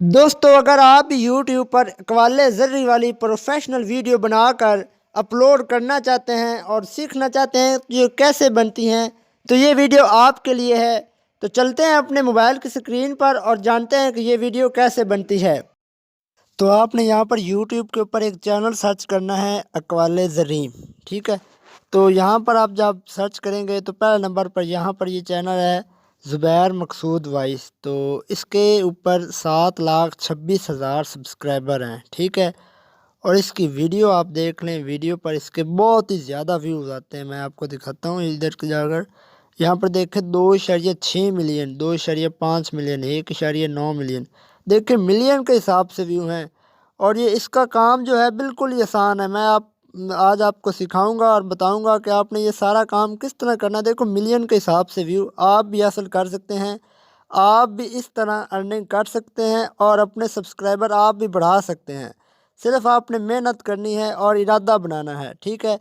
दोस्तों, अगर आप YouTube पर कवाले ज़र्री वाली प्रोफेशनल वीडियो बनाकर अपलोड करना चाहते हैं और सीखना चाहते हैं कि ये कैसे बनती हैं, तो ये वीडियो आपके लिए है। तो चलते हैं अपने मोबाइल की स्क्रीन पर और जानते हैं कि ये वीडियो कैसे बनती है। तो आपने यहाँ पर YouTube के ऊपर एक चैनल सर्च करना है, अकवाले ज़रीम। ठीक है, तो यहाँ पर आप जब सर्च करेंगे तो पहले नंबर पर यहाँ पर ये चैनल है, ज़ुबैर मकसूद वाइस। तो इसके ऊपर 7,26,000 सब्सक्राइबर हैं। ठीक है, और इसकी वीडियो आप देख लें, वीडियो पर इसके बहुत ही ज़्यादा व्यूज़ आते हैं। मैं आपको दिखाता हूँ, इधर के जाकर यहाँ पर देखें 2.6 मिलियन, 2.5 मिलियन, 1.9 मिलियन। देखिए मिलियन के हिसाब से व्यू हैं। और ये इसका काम जो है बिल्कुल ही आसान है। मैं आज आपको सिखाऊंगा और बताऊंगा कि आपने ये सारा काम किस तरह करना है। देखो मिलियन के हिसाब से व्यू आप भी हासिल कर सकते हैं। आप भी इस तरह अर्निंग कर सकते हैं और अपने सब्सक्राइबर आप भी बढ़ा सकते हैं। सिर्फ आपने मेहनत करनी है और इरादा बनाना है। ठीक है,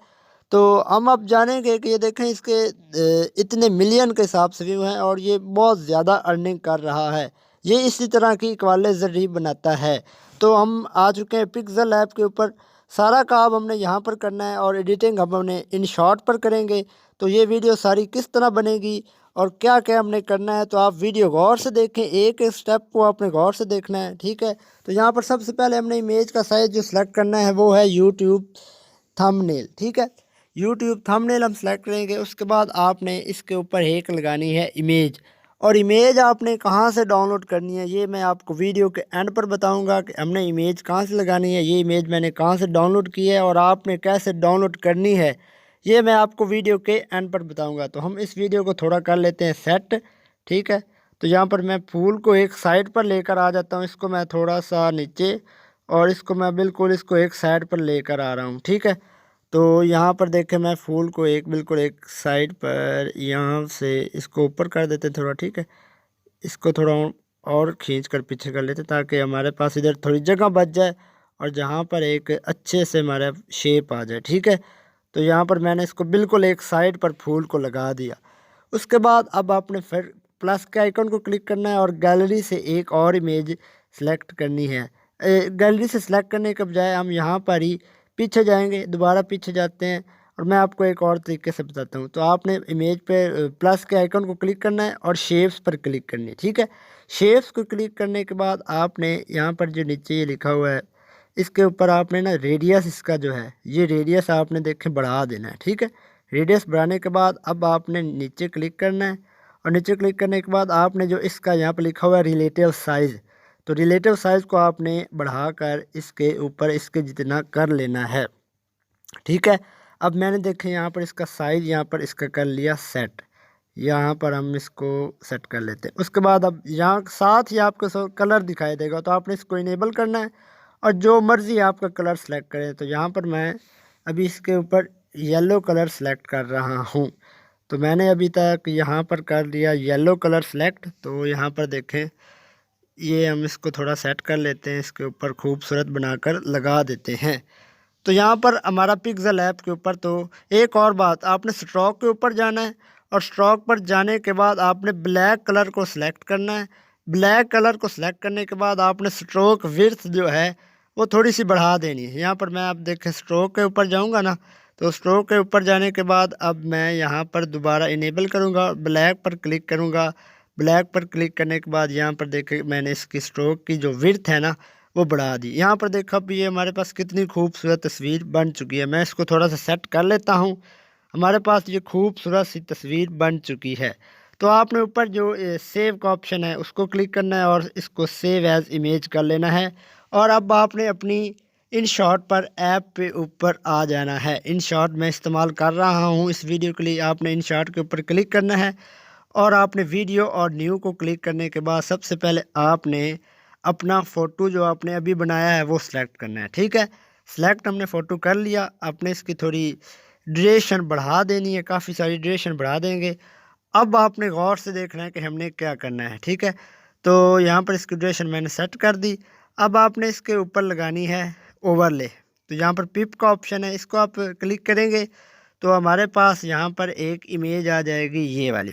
तो हम अब जानेंगे कि ये देखें इसके इतने मिलियन के हिसाब से व्यू हैं और ये बहुत ज़्यादा अर्निंग कर रहा है। ये इसी तरह की कवाले ज़रिए बनाता है। तो हम आ चुके हैं पिक्सल ऐप के ऊपर। सारा काम हमने यहाँ पर करना है और एडिटिंग हम हमने इन शॉर्ट पर करेंगे। तो ये वीडियो सारी किस तरह बनेगी और क्या क्या हमने करना है, तो आप वीडियो गौर से देखें, एक एक स्टेप को आपने गौर से देखना है। ठीक है, तो यहाँ पर सबसे पहले हमने इमेज का साइज़ जो सिलेक्ट करना है वो है यूट्यूब थंबनेल। ठीक है, यूट्यूब थंबनेल हम सेलेक्ट करेंगे। उसके बाद आपने इसके ऊपर एक लगानी है इमेज। और इमेज आपने कहाँ से डाउनलोड करनी है ये मैं आपको वीडियो के एंड पर बताऊंगा कि हमने इमेज कहाँ से लगानी है। ये इमेज मैंने कहाँ से डाउनलोड की है और आपने कैसे डाउनलोड करनी है ये मैं आपको वीडियो के एंड पर बताऊंगा। तो हम इस वीडियो को थोड़ा कर लेते हैं सेट। ठीक है, तो यहाँ पर मैं फूल को एक साइड पर लेकर आ जाता हूँ। इसको मैं थोड़ा सा नीचे और इसको मैं बिल्कुल इसको एक साइड पर लेकर आ रहा हूँ। ठीक है, तो यहाँ पर देखें मैं फूल को बिल्कुल एक साइड पर यहाँ से इसको ऊपर कर देते थोड़ा। ठीक है, इसको थोड़ा और खींच कर पीछे कर लेते ताकि हमारे पास इधर थोड़ी जगह बच जाए और जहाँ पर एक अच्छे से हमारा शेप आ जाए। ठीक है, तो यहाँ पर मैंने इसको बिल्कुल एक साइड पर फूल को लगा दिया। उसके बाद अब आपने फिर प्लस के आइकन को क्लिक करना है और गैलरी से एक और इमेज सेलेक्ट करनी है। गैलरी से सिलेक्ट करने के बजाय हम यहाँ पर ही पीछे जाएंगे, दोबारा पीछे जाते हैं और मैं आपको एक और तरीके से बताता हूँ। तो आपने इमेज पे प्लस के आइकन को क्लिक करना है और शेप्स पर क्लिक करनी है। ठीक है, शेप्स को क्लिक करने के बाद आपने यहाँ पर जो नीचे ये लिखा हुआ है इसके ऊपर आपने ना रेडियस, इसका जो है ये रेडियस आपने देखें बढ़ा देना है। ठीक है, रेडियस बढ़ाने के बाद अब आपने नीचे क्लिक करना है और नीचे क्लिक करने के बाद आपने जो इसका यहाँ पर लिखा हुआ है रिलेटिव साइज़, तो रिलेटिव साइज़ को आपने बढ़ाकर इसके ऊपर इसके जितना कर लेना है। ठीक है, अब मैंने देखें यहाँ पर इसका साइज़ यहाँ पर इसका कर लिया सेट। यहाँ पर हम इसको सेट कर लेते हैं। उसके बाद अब यहाँ साथ ही आपको कलर दिखाई देगा, तो आपने इसको इनेबल करना है और जो मर्ज़ी आपका कलर सेलेक्ट करें। तो यहाँ पर मैं अभी इसके ऊपर येलो कलर सेलेक्ट कर रहा हूँ। तो मैंने अभी तक यहाँ पर कर लिया येलो कलर सेलेक्ट। तो यहाँ पर देखें ये हम इसको थोड़ा सेट कर लेते हैं, इसके ऊपर खूबसूरत बनाकर लगा देते हैं। तो यहाँ पर हमारा पिक्सल ऐप के ऊपर, तो एक और बात, आपने स्ट्रोक के ऊपर जाना है और स्ट्रोक पर जाने के बाद आपने ब्लैक कलर को सिलेक्ट करना है। ब्लैक कलर को सिलेक्ट करने के बाद आपने स्ट्रोक विड्थ जो है वो थोड़ी सी बढ़ा देनी है। यहाँ पर मैं आप देखें स्ट्रोक के ऊपर जाऊँगा ना, तो स्ट्रोक के ऊपर जाने के बाद अब मैं यहाँ पर दोबारा इनेबल करूँगा, ब्लैक पर क्लिक करूँगा। ब्लैक पर क्लिक करने के बाद यहाँ पर देखें मैंने इसकी स्ट्रोक की जो विड्थ है ना वो बढ़ा दी। यहाँ पर देखो अब ये हमारे पास कितनी खूबसूरत तस्वीर बन चुकी है। मैं इसको थोड़ा सा सेट कर लेता हूँ। हमारे पास ये खूबसूरत सी तस्वीर बन चुकी है। तो आपने ऊपर जो सेव का ऑप्शन है उसको क्लिक करना है और इसको सेव एज इमेज कर लेना है। और अब आपने अपनी इन शॉट पर ऐप पे ऊपर आ जाना है। इन शॉट मैं इस्तेमाल कर रहा हूँ इस वीडियो के लिए। आपने इन शॉट के ऊपर क्लिक करना है और आपने वीडियो और न्यू को क्लिक करने के बाद सबसे पहले आपने अपना फ़ोटो जो आपने अभी बनाया है वो सिलेक्ट करना है। ठीक है, सिलेक्ट हमने फ़ोटो कर लिया। आपने इसकी थोड़ी ड्यूरेशन बढ़ा देनी है, काफ़ी सारी ड्यूरेशन बढ़ा देंगे। अब आपने गौर से देखना है कि हमने क्या करना है। ठीक है, तो यहाँ पर इसकी ड्यूरेशन मैंने सेट कर दी। अब आपने इसके ऊपर लगानी है ओवरले। तो यहाँ पर पिप का ऑप्शन है, इसको आप क्लिक करेंगे तो हमारे पास यहाँ पर एक इमेज आ जाएगी ये वाली।